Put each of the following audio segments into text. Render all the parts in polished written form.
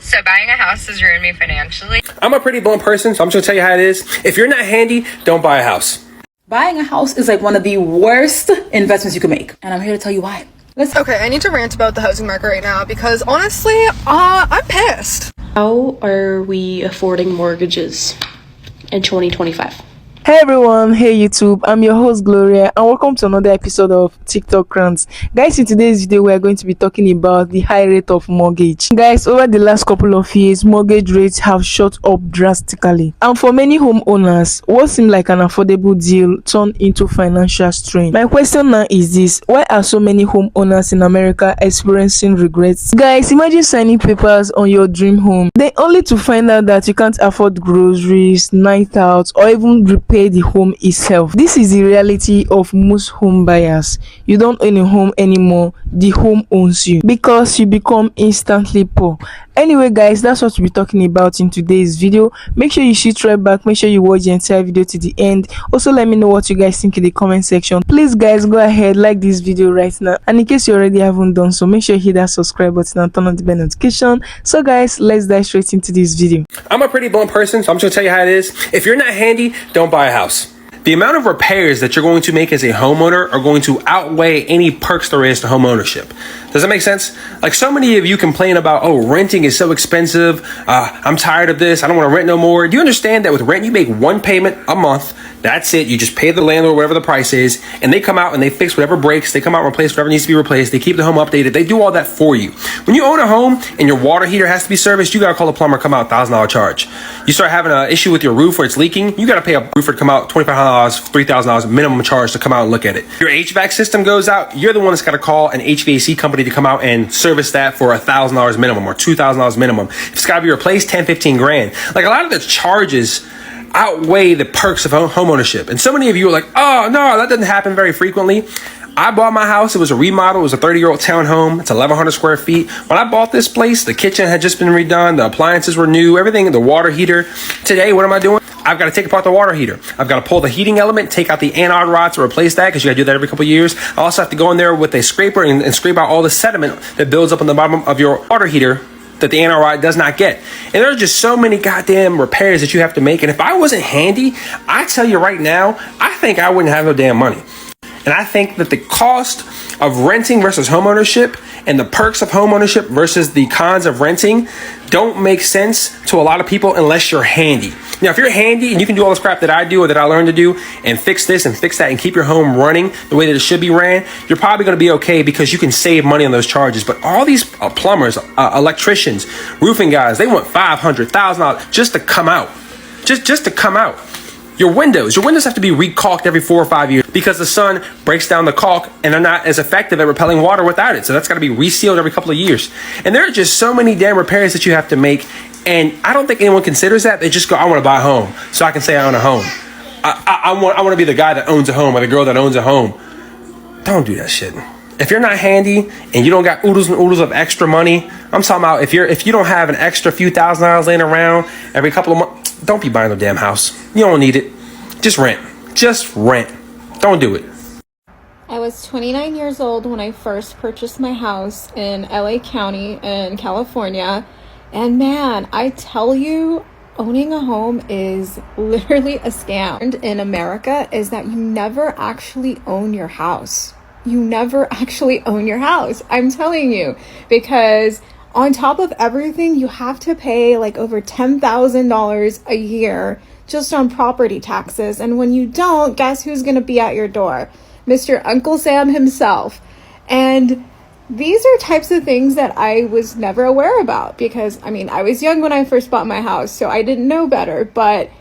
So buying a house has ruined me financially. I'm a pretty blunt person, so I'm just gonna tell you how it is. If you're not handy, don't buy a house. Buying a house is like one of the worst investments you can make. And I'm here to tell you why. Okay, I need to rant about the housing market right now because honestly, I'm pissed. How are we affording mortgages in 2025? Hey everyone, hey YouTube, I'm your host Gloria and welcome to another episode of TikTok Rant. Guys, in today's video we are going to be talking about the high rate of mortgage. Guys, over the last couple of years, mortgage rates have shot up drastically. And for many homeowners, what seemed like an affordable deal turned into financial strain. My question now is this: why are so many homeowners in America experiencing regrets? Guys, imagine signing papers on your dream home, then only to find out that you can't afford groceries, night out, or even repair the home itself. This is the reality of most home buyers. You don't own a home anymore, the home owns you because you become instantly poor. Anyway guys, that's what we'll be talking about in today's video. Make sure you shoot right back, make sure you watch the entire video to the end. Also let me know what you guys think in the comment section. Please guys, go ahead, like this video right now, and in case you already haven't done so, make sure you hit that subscribe button and turn on the bell notification. So guys, let's dive straight into this video. I'm a pretty blunt person, so I'm just gonna tell you how it is. If you're not handy, don't buy a house. The amount of repairs that you're going to make as a homeowner are going to outweigh any perks there is to home ownership. Does that make sense? Like, so many of you complain about, oh, renting is so expensive. I'm tired of this. I don't want to rent no more. Do you understand that with rent, you make one payment a month? That's it. You just pay the landlord whatever the price is, and they come out and they fix whatever breaks. They come out and replace whatever needs to be replaced. They keep the home updated. They do all that for you. When you own a home and your water heater has to be serviced, you got to call a plumber, come out, $1,000 charge. You start having an issue with your roof where it's leaking, you got to pay a roofer to come out, $2,500, $3,000 minimum charge to come out and look at it. Your HVAC system goes out, you're the one that's got to call an HVAC company to come out and service that for $1,000 minimum or $2,000 minimum. If it's got to be replaced, 10, 15 grand. Like, a lot of the charges outweigh the perks of home ownership. And so many of you are like, oh no, that doesn't happen very frequently. I bought my house. It was a remodel. It was a 30-year-old townhome. It's 1,100 square feet. When I bought this place, the kitchen had just been redone. The appliances were new. Everything, the water heater. Today, what am I doing? I've got to take apart the water heater. I've got to pull the heating element, take out the anode rod to replace that, because you got to do that every couple of years. I also have to go in there with a scraper and scrape out all the sediment that builds up on the bottom of your water heater that the anode rod does not get. And there's just so many goddamn repairs that you have to make. And if I wasn't handy, I tell you right now, I think I wouldn't have no damn money. And I think that the cost of renting versus homeownership and the perks of homeownership versus the cons of renting don't make sense to a lot of people unless you're handy. Now, if you're handy and you can do all this crap that I do or that I learned to do and fix this and fix that and keep your home running the way that it should be ran, you're probably going to be okay because you can save money on those charges. But all these plumbers, electricians, roofing guys, they want $500,000, $1,000 just to come out. Just to come out. Your windows have to be recaulked every 4 or 5 years because the sun breaks down the caulk and they're not as effective at repelling water without it. So that's got to be resealed every couple of years. And there are just so many damn repairs that you have to make. And I don't think anyone considers that. They just go, I want to buy a home so I can say I own a home. I want to be the guy that owns a home or the girl that owns a home. Don't do that shit. If you're not handy and you don't got oodles and oodles of extra money, I'm talking about if you don't have an extra few $1,000s laying around every couple of months, don't be buying no damn house. You don't need it. Just rent. Just rent. Don't do it. I was 29 years old when I first purchased my house in LA County in California. And man, I tell you, owning a home is literally a scam. And in America is that you never actually own your house. You never actually own your house. I'm telling you, because on top of everything, you have to pay like over $10,000 a year just on property taxes. And when you don't, guess who's going to be at your door? Mr. Uncle Sam himself. And these are types of things that I was never aware about because, I mean, I was young when I first bought my house, so I didn't know better. But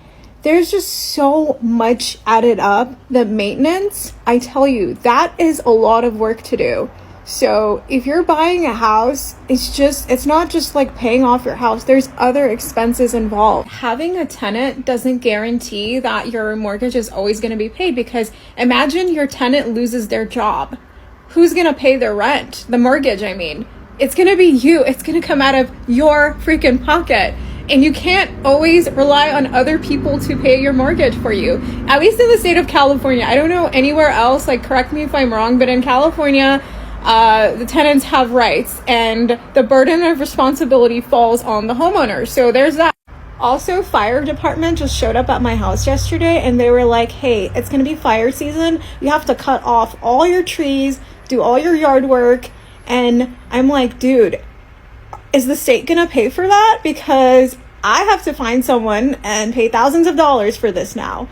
there's just so much added up. The maintenance, I tell you, that is a lot of work to do. So if you're buying a house, it's not just like paying off your house. There's other expenses involved. Having a tenant doesn't guarantee that your mortgage is always going to be paid, because imagine your tenant loses their job. Who's going to pay their rent? The mortgage, I mean. It's going to be you. It's going to come out of your freaking pocket. And you can't always rely on other people to pay your mortgage for you. At least in the state of California. I don't know anywhere else, like correct me if I'm wrong, but in California, the tenants have rights, and the burden of responsibility falls on the homeowner. So there's that. Also, fire department just showed up at my house yesterday, and they were like, hey, it's going to be fire season. You have to cut off all your trees, do all your yard work. And I'm like, dude, is the state going to pay for that? Because I have to find someone and pay thousands of dollars for this now.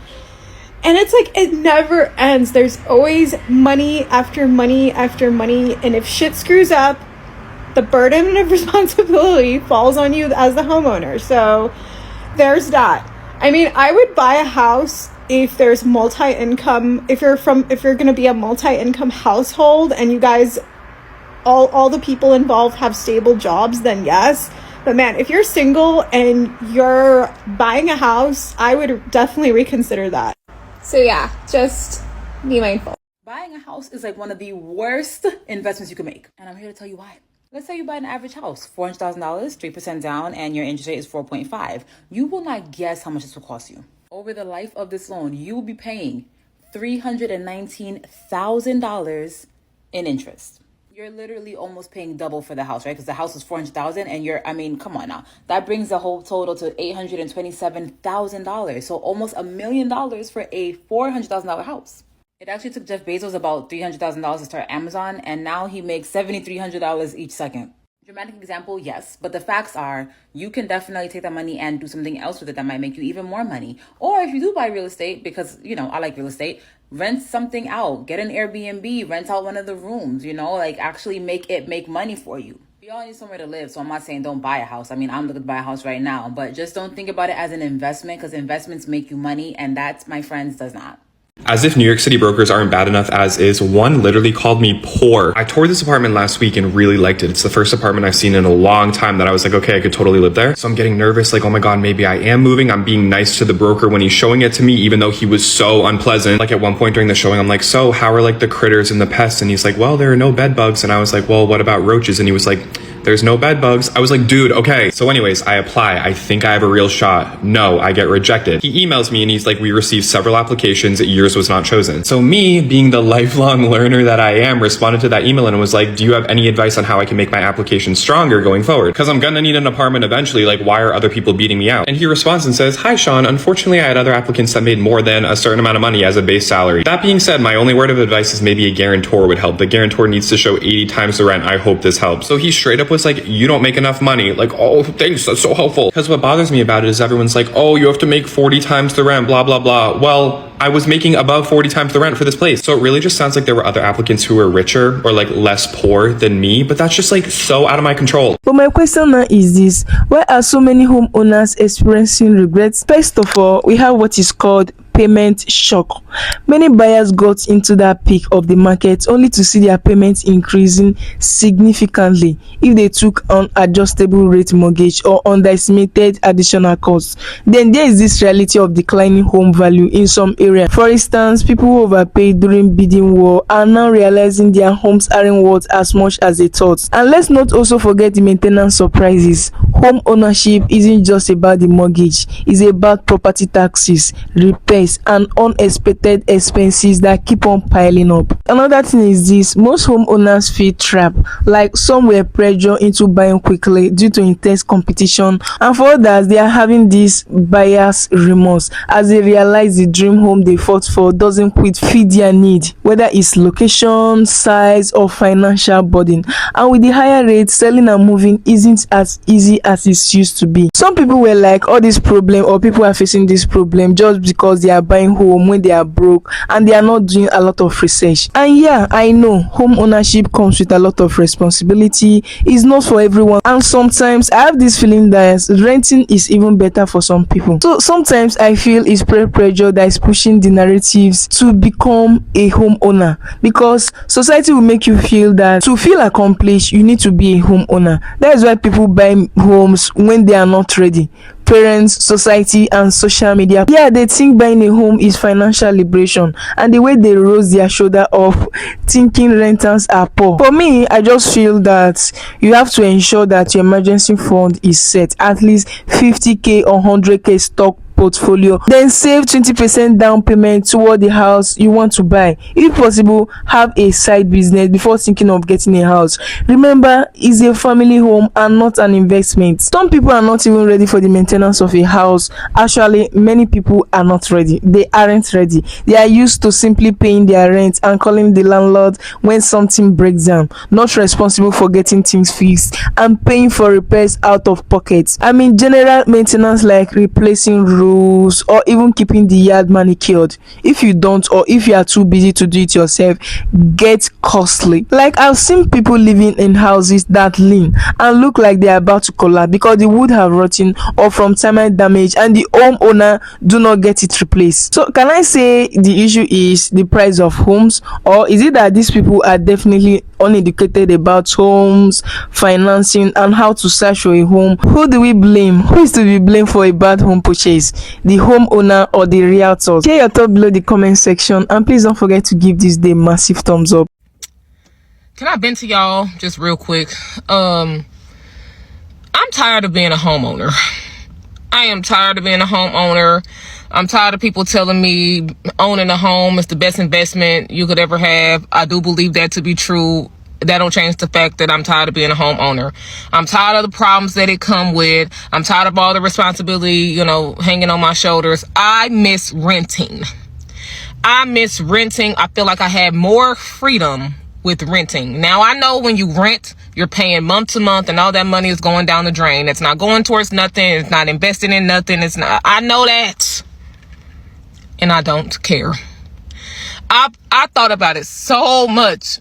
And it's like, it never ends. There's always money after money after money. And if shit screws up, the burden of responsibility falls on you as the homeowner. So there's that. I mean, I would buy a house if there's multi-income, if you're going to be a multi-income household and you guys, all the people involved have stable jobs, then yes. But man, if you're single and you're buying a house, I would definitely reconsider that. So yeah, just be mindful. Buying a house is like one of the worst investments you can make. And I'm here to tell you why. Let's say you buy an average house, $400,000, 3% down, and your interest rate is 4.5. You will not guess how much this will cost you. Over the life of this loan, you will be paying $319,000 in interest. You're literally almost paying double for the house, right? Because the house is $400,000 and come on now. That brings the whole total to $827,000. So almost $1 million for a $400,000 house. It actually took Jeff Bezos about $300,000 to start Amazon, and now he makes $7,300 each second. Dramatic example, yes, but the facts are you can definitely take that money and do something else with it that might make you even more money. Or if you do buy real estate, because, I like real estate, rent something out, get an Airbnb, rent out one of the rooms, actually make money for you. We all need somewhere to live, so I'm not saying don't buy a house. I'm looking to buy a house right now, but just don't think about it as an investment, because investments make you money, and that, my friends, does not. As if New York City brokers aren't bad enough as is, one literally called me poor. I toured this apartment last week and really liked it. It's the first apartment I've seen in a long time that I was like, okay, I could totally live there. So I'm getting nervous, like, oh my God, maybe I am moving. I'm being nice to the broker when he's showing it to me, even though he was so unpleasant. Like at one point during the showing, I'm like, so how are like the critters and the pests? And he's like, well, there are no bed bugs. And I was like, well, what about roaches? And he was like, there's no bed bugs. I was like, dude, okay. So anyways, I apply. I think I have a real shot. No, I get rejected. He emails me and he's like, we received several applications. Yours was not chosen. So me, being the lifelong learner that I am, responded to that email and was like, do you have any advice on how I can make my application stronger going forward? Because I'm gonna need an apartment eventually. Like, why are other people beating me out? And he responds and says, hi, Sean. Unfortunately, I had other applicants that made more than a certain amount of money as a base salary. That being said, my only word of advice is maybe a guarantor would help. The guarantor needs to show 80 times the rent. I hope this helps. So he straight up was like, you don't make enough money. Like, oh, thanks. That's so helpful. Because what bothers me about it is everyone's like, oh, you have to make 40 times the rent, blah, blah, blah. Well, I was making above 40 times the rent for this place. So it really just sounds like there were other applicants who were richer or like less poor than me, but that's just like so out of my control. But my question now is this: why are so many homeowners experiencing regrets? First of all, we have what is called payment shock. Many buyers got into that peak of the market only to see their payments increasing significantly if they took on adjustable rate mortgage or underestimated additional costs. Then there is this reality of declining home value in some areas. For instance, people who overpaid during bidding war are now realizing their homes aren't worth as much as they thought. And let's not also forget the maintenance surprises. Home ownership isn't just about the mortgage, it's about property taxes, repairs, and unexpected expenses that keep on piling up. Another thing is this: most homeowners feel trapped, like some were pressured into buying quickly due to intense competition, and for others they are having this buyer's remorse as they realize the dream home they fought for doesn't quite fit their need, whether it's location, size, or financial burden. And with the higher rates, selling and moving isn't as easy as it used to be. Some people were like, all this problem, or people are facing this problem just because they are buying home when they are broke and they are not doing a lot of research. And yeah, I know home ownership comes with a lot of responsibility. It's not for everyone, and sometimes I have this feeling that renting is even better for some people. So sometimes I feel it's peer pressure that is pushing the narratives to become a homeowner, because society will make you feel that to feel accomplished you need to be a homeowner. That is why people buy homes when they are not ready. Parents, society, and social media, yeah, they think buying a home is financial liberation, and the way they rose their shoulder up thinking renters are poor. For me, I just feel that you have to ensure that your emergency fund is set at least 50k or 100k stock portfolio, then save 20% down payment toward the house you want to buy. If possible, have a side business before thinking of getting a house. Remember, it's a family home and not an investment. Some people are not even ready for the maintenance of a house. Actually, many people are not ready. They aren't ready. They are used to simply paying their rent and calling the landlord when something breaks down, not responsible for getting things fixed and paying for repairs out of pocket. I mean, general maintenance like replacing roofs or even keeping the yard manicured. If you don't, or if you are too busy to do it yourself, get costly. Like, I've seen people living in houses that lean and look like they are about to collapse because the wood have rotten or from termite damage and the homeowner do not get it replaced. So can I say the issue is the price of homes, or is it that these people are definitely uneducated about homes, financing, and how to search for a home? Who do we blame? Who is to be blamed for a bad home purchase, the homeowner or the realtor? Share your thought below the comment section, and please don't forget to give this day massive thumbs up. Can I vent to y'all just real quick? I'm tired of being a homeowner. I am tired of being a homeowner. I'm tired of people telling me owning a home is the best investment you could ever have. I do believe that to be true. That don't change the fact that I'm tired of being a homeowner. I'm tired of the problems that it come with. I'm tired of all the responsibility, hanging on my shoulders. I miss renting. I feel like I had more freedom with renting. Now, I know when you rent, you're paying month to month and all that money is going down the drain. It's not going towards nothing. It's not investing in nothing. I know that. And I don't care. I thought about it so much.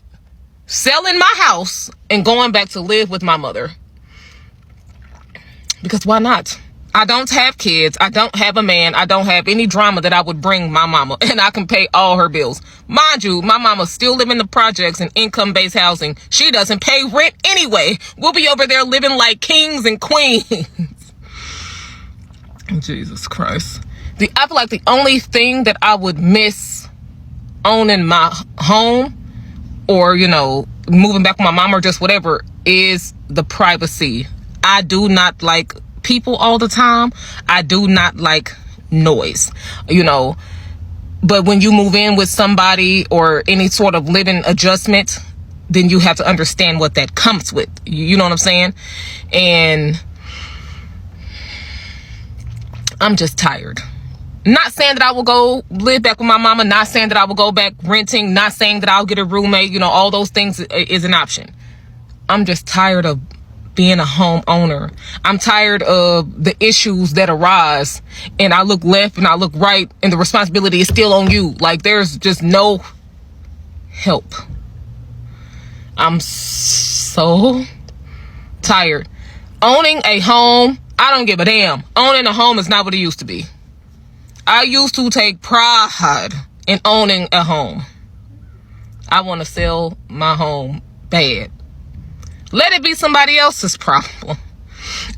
Selling my house and going back to live with my mother. Because why not? I don't have kids. I don't have a man. I don't have any drama that I would bring my mama. And I can pay all her bills. Mind you, my mama still live in the projects and income-based housing. She doesn't pay rent anyway. We'll be over there living like kings and queens. Jesus Christ. I feel like the only thing that I would miss owning my home or, moving back with my mom or just whatever is the privacy. I do not like people all the time. I do not like noise, but when you move in with somebody or any sort of living adjustment, then you have to understand what that comes with. You know what I'm saying? And I'm just tired. Not saying that I will go live back with my mama, not saying that I will go back renting, not saying that I'll get a roommate, all those things is an option. I'm just tired of being a homeowner. I'm tired of the issues that arise and I look left and I look right and the responsibility is still on you. Like, there's just no help. I'm so tired. Owning a home, I don't give a damn. Owning a home is not what it used to be. I used to take pride in owning a home. I want to sell my home bad. Let it be somebody else's problem.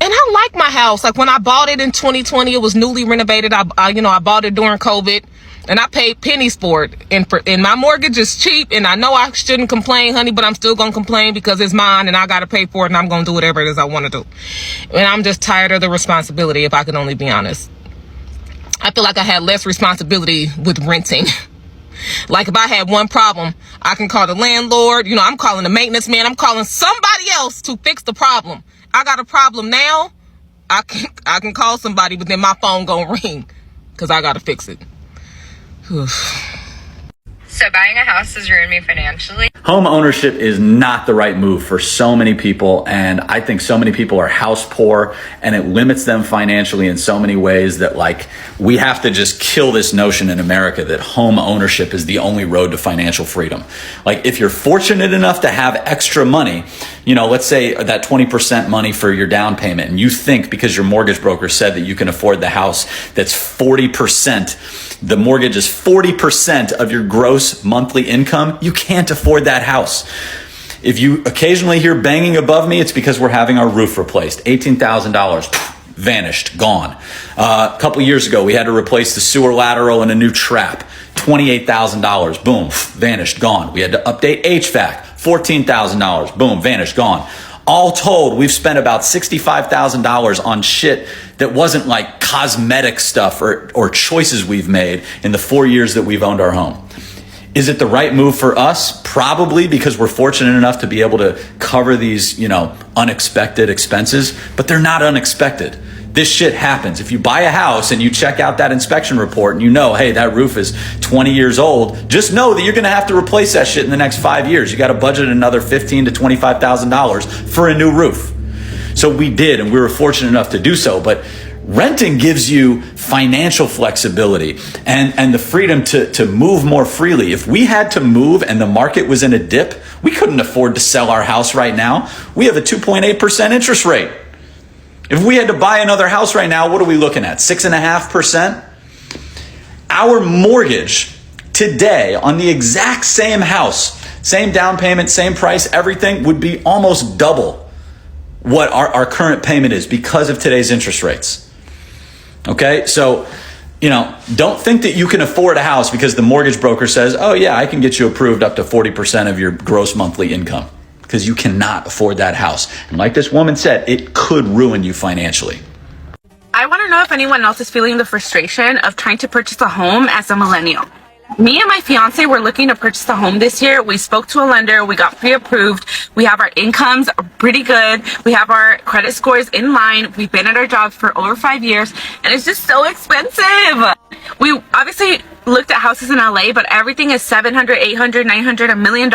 And I like my house. Like, when I bought it in 2020, it was newly renovated. I bought it during COVID and I paid pennies for it. And my mortgage is cheap. And I know I shouldn't complain, honey, but I'm still going to complain because it's mine and I got to pay for it and I'm going to do whatever it is I want to do. And I'm just tired of the responsibility, if I can only be honest. I feel like I had less responsibility with renting. Like, if I had one problem, I can call the landlord. I'm calling the maintenance man. I'm calling somebody else to fix the problem. I got a problem now. I can call somebody, but then my phone gonna ring because I gotta fix it. So buying a house has ruined me financially. Home ownership is not the right move for so many people, and I think so many people are house poor, and it limits them financially in so many ways that, like, we have to just kill this notion in America that home ownership is the only road to financial freedom. Like, if you're fortunate enough to have extra money, let's say that 20% money for your down payment, and you think because your mortgage broker said that you can afford the house, that's 40%. The mortgage is 40% of your gross monthly income. You can't afford that house. If you occasionally hear banging above me, it's because we're having our roof replaced. $18,000, vanished, gone. A couple years ago, we had to replace the sewer lateral and a new trap. $28,000, boom, vanished, gone. We had to update HVAC, $14,000, boom, vanished, gone. All told, we've spent about $65,000 on shit that wasn't like cosmetic stuff or choices we've made in the 4 years that we've owned our home. Is it the right move for us? Probably, because we're fortunate enough to be able to cover these, unexpected expenses, but they're not unexpected. This shit happens. If you buy a house and you check out that inspection report and you know, hey, that roof is 20 years old, just know that you're going to have to replace that shit in the next 5 years. You got to budget another $15,000 to $25,000 for a new roof. So we did, and we were fortunate enough to do so. But renting gives you financial flexibility and the freedom to move more freely. If we had to move and the market was in a dip, we couldn't afford to sell our house right now. We have a 2.8% interest rate. If we had to buy another house right now, what are we looking at? 6.5%? Our mortgage today on the exact same house, same down payment, same price, everything would be almost double what our current payment is because of today's interest rates. Okay, so, don't think that you can afford a house because the mortgage broker says, oh yeah, I can get you approved up to 40% of your gross monthly income, because you cannot afford that house. And like this woman said, it could ruin you financially. I want to know if anyone else is feeling the frustration of trying to purchase a home as a millennial. Me and my fiance were looking to purchase a home this year. We spoke to a lender. We got pre-approved. We have our incomes pretty good. We have our credit scores in line. We've been at our jobs for over 5 years, and it's just so expensive. We obviously looked at houses in LA, but everything is $700, $800, $900, $1 million,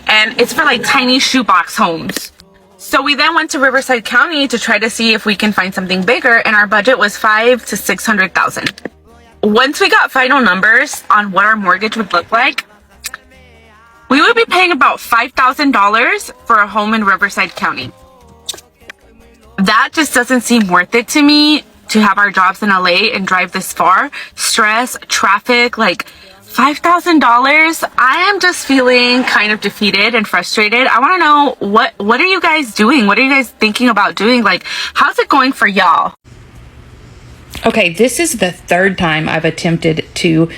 and it's for like tiny shoebox homes. So we then went to Riverside County to try to see if we can find something bigger, and our budget was $500,000 to $600,000. Once we got final numbers on what our mortgage would look like, we would be paying about $5,000 for a home in Riverside County. That just doesn't seem worth it to me, to have our jobs in LA and drive this far. Stress, traffic, like $5,000. I am just feeling kind of defeated and frustrated. I want to know, what are you guys doing? What are you guys thinking about doing? Like, how's it going for y'all? Okay, this is the third time I've attempted to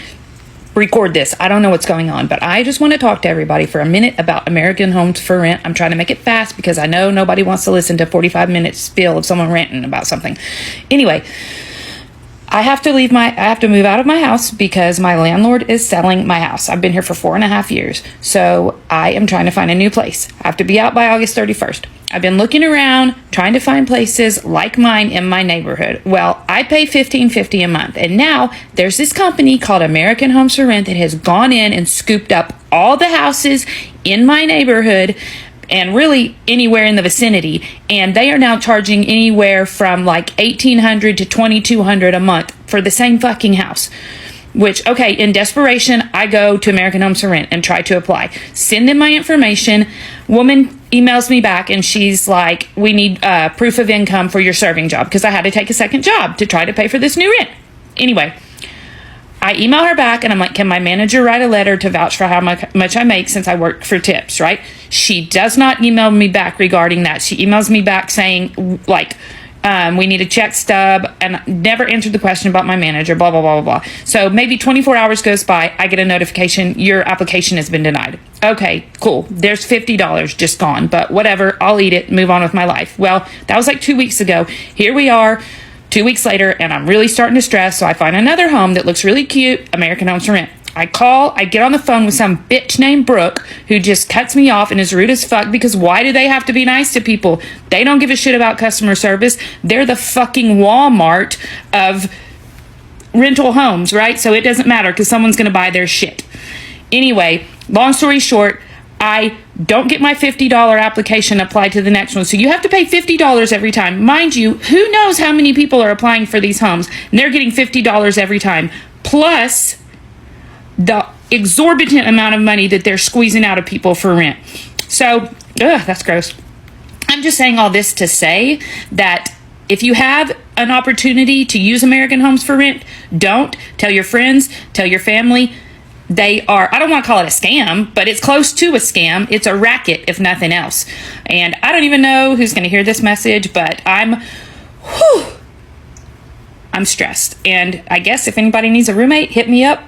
record this. I don't know what's going on, but I just want to talk to everybody for a minute about American Homes for Rent. I'm trying to make it fast because I know nobody wants to listen to 45 minutes spiel of someone ranting about something. Anyway, I have to move out of my house because my landlord is selling my house. I've been here for 4.5 years, so I am trying to find a new place. I have to be out by August 31st. I've been looking around, trying to find places like mine in my neighborhood. Well, I pay $15.50 a month, and now there's this company called American Homes for Rent that has gone in and scooped up all the houses in my neighborhood and really anywhere in the vicinity, and they are now charging anywhere from like $1,800 to $2,200 a month for the same fucking house. Which, okay, in desperation, I go to American Homes for Rent and try to apply. Send them my information. Woman emails me back and she's like, we need proof of income for your serving job, because I had to take a second job to try to pay for this new rent. Anyway, I email her back and I'm like, can my manager write a letter to vouch for how much I make since I work for tips, right? She does not email me back regarding that. She emails me back saying, like, we need a check stub, and never answered the question about my manager, blah, blah, blah, blah, blah. So maybe 24 hours goes by, I get a notification, your application has been denied. Okay, cool. There's $50 just gone, but whatever, I'll eat it, move on with my life. Well, that was like 2 weeks ago. Here we are, 2 weeks later, and I'm really starting to stress, so I find another home that looks really cute, American Homes for Rent. I get on the phone with some bitch named Brooke who just cuts me off and is rude as fuck, because why do they have to be nice to people? They don't give a shit about customer service. They're the fucking Walmart of rental homes, right? So it doesn't matter because someone's going to buy their shit. Anyway, long story short, I don't get my $50 application applied to the next one. So you have to pay $50 every time. Mind you, who knows how many people are applying for these homes, and they're getting $50 every time. Plus the exorbitant amount of money that they're squeezing out of people for rent. So, that's gross. I'm just saying all this to say that if you have an opportunity to use American Homes for Rent, don't. Tell your friends, tell your family. They are, I don't want to call it a scam, but it's close to a scam. It's a racket, if nothing else. And I don't even know who's going to hear this message, but I'm stressed. And I guess if anybody needs a roommate, hit me up.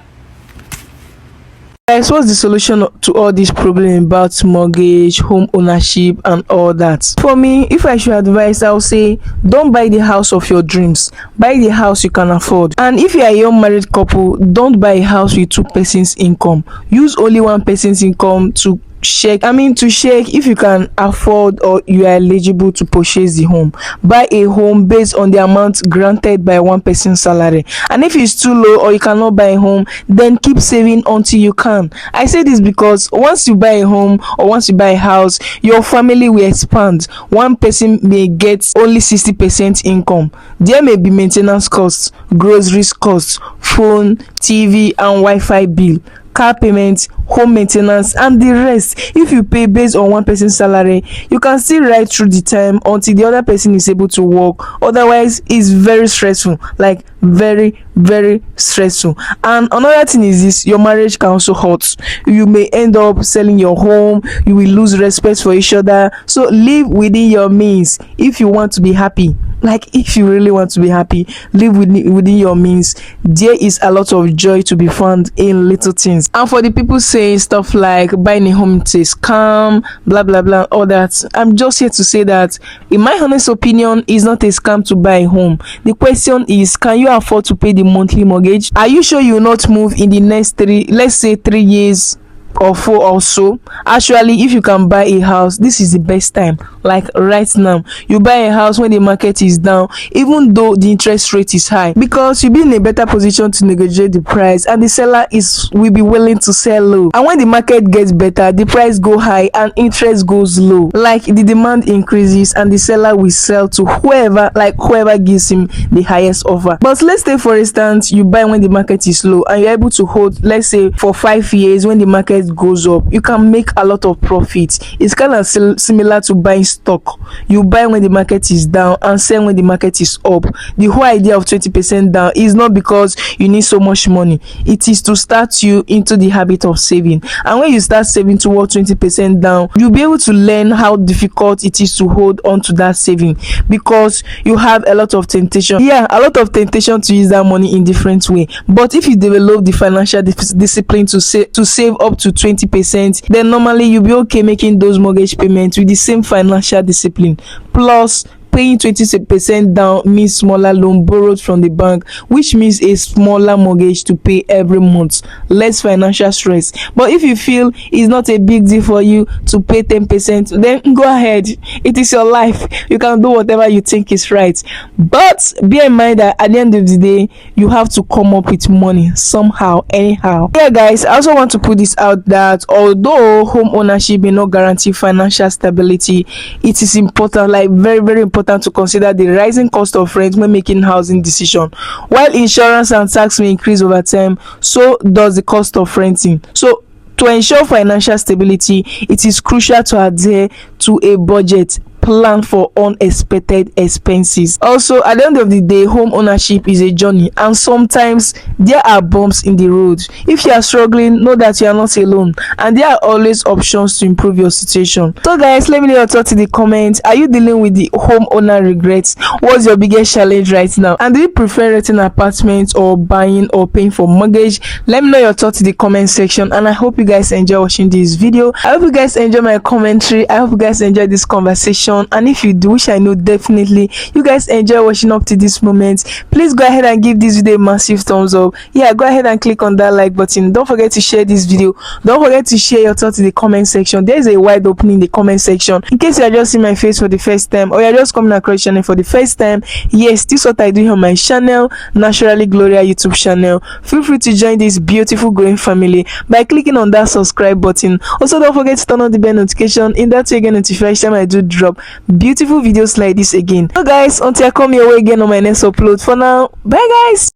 Guys, what's the solution to all this problem about mortgage, home ownership, and all that? For me, if I should advise, I'll say don't buy the house of your dreams. Buy the house you can afford. And if you are a young married couple, don't buy a house with two persons' income. Use only one person's income to check if you can afford or you are eligible to purchase the home. Buy a home based on the amount granted by one person's salary, and if it's too low or you cannot buy a home, then keep saving until you can. I say this because once you buy a home or once you buy a house, your family will expand. One person may get only 60% income. There may be maintenance costs, groceries costs, phone, TV and Wi-Fi bill, car payments, home maintenance and the rest. If you pay based on one person's salary, you can still ride through the time until the other person is able to work. Otherwise, it's very stressful, like very stressful. And another thing is this: your marriage can also hurt. You may end up selling your home. You will lose respect for each other. So live within your means if you want to be happy. Like, if you really want to be happy, live within your means. There is a lot of joy to be found in little things. And for the people saying stuff like buying a home is a scam, blah blah blah, all that, I'm just here to say that in my honest opinion, it's not a scam to buy a home. The question is, can you afford to pay the monthly mortgage? Are you sure you will not move in the next 3 years or 4 or so? Actually, if you can buy a house, this is the best time. Like right now, you buy a house when the market is down, even though the interest rate is high, because you'll be in a better position to negotiate the price, and the seller will be willing to sell low. And when the market gets better, the price go high and interest goes low. Like, the demand increases and the seller will sell to whoever gives him the highest offer. But let's say, for instance, you buy when the market is low and you're able to hold, let's say, for 5 years. When the market goes up, you can make a lot of profit. It's kind of similar to buying stock. You buy when the market is down and sell when the market is up. The whole idea of 20% down is not because you need so much money. It is to start you into the habit of saving. And when you start saving toward 20% down, you'll be able to learn how difficult it is to hold on to that saving, because you have a lot of temptation. Yeah, a lot of temptation to use that money in different way. But if you develop the financial discipline to save up to 20%, then normally you'll be okay making those mortgage payments with the same financial discipline. Plus, paying 20% down means smaller loan borrowed from the bank, which means a smaller mortgage to pay every month, less financial stress. But if you feel it's not a big deal for you to pay 10%, then go ahead. It is your life. You can do whatever you think is right. But bear in mind that at the end of the day, you have to come up with money somehow, anyhow. Yeah, guys, I also want to put this out that although home ownership may not guarantee financial stability, it is important, like very important, to consider the rising cost of rent when making housing decision. While insurance and tax may increase over time, so does the cost of renting. So to ensure financial stability, it is crucial to adhere to a budget plan for unexpected expenses. Also, at the end of the day, home ownership is a journey, and sometimes there are bumps in the road. If you are struggling, know that you are not alone, and there are always options to improve your situation. So guys, let me know your thoughts in the comments. Are you dealing with the homeowner regrets? What's your biggest challenge right now? And do you prefer renting apartments or buying or paying for mortgage? Let me know your thoughts in the comment section, and I hope you guys enjoy watching this video. I hope you guys enjoy my commentary. I hope you guys enjoy this conversation. And if you do, which I know definitely you guys enjoy watching up to this moment, please go ahead and give this video a massive thumbs up. Yeah, go ahead and click on that like button. Don't forget to share this video. Don't forget to share your thoughts in the comment section. There is a wide opening in the comment section in case you are just seeing my face for the first time, or you're just coming across channel for the first time. Yes, this is what I do here on my channel, Naturally Gloria YouTube channel. Feel free to join this beautiful growing family by clicking on that subscribe button. Also, don't forget to turn on the bell notification. In that way, you get notified each time I do drop beautiful videos like this again. So guys, until I come your way again on my next upload, for now, bye guys.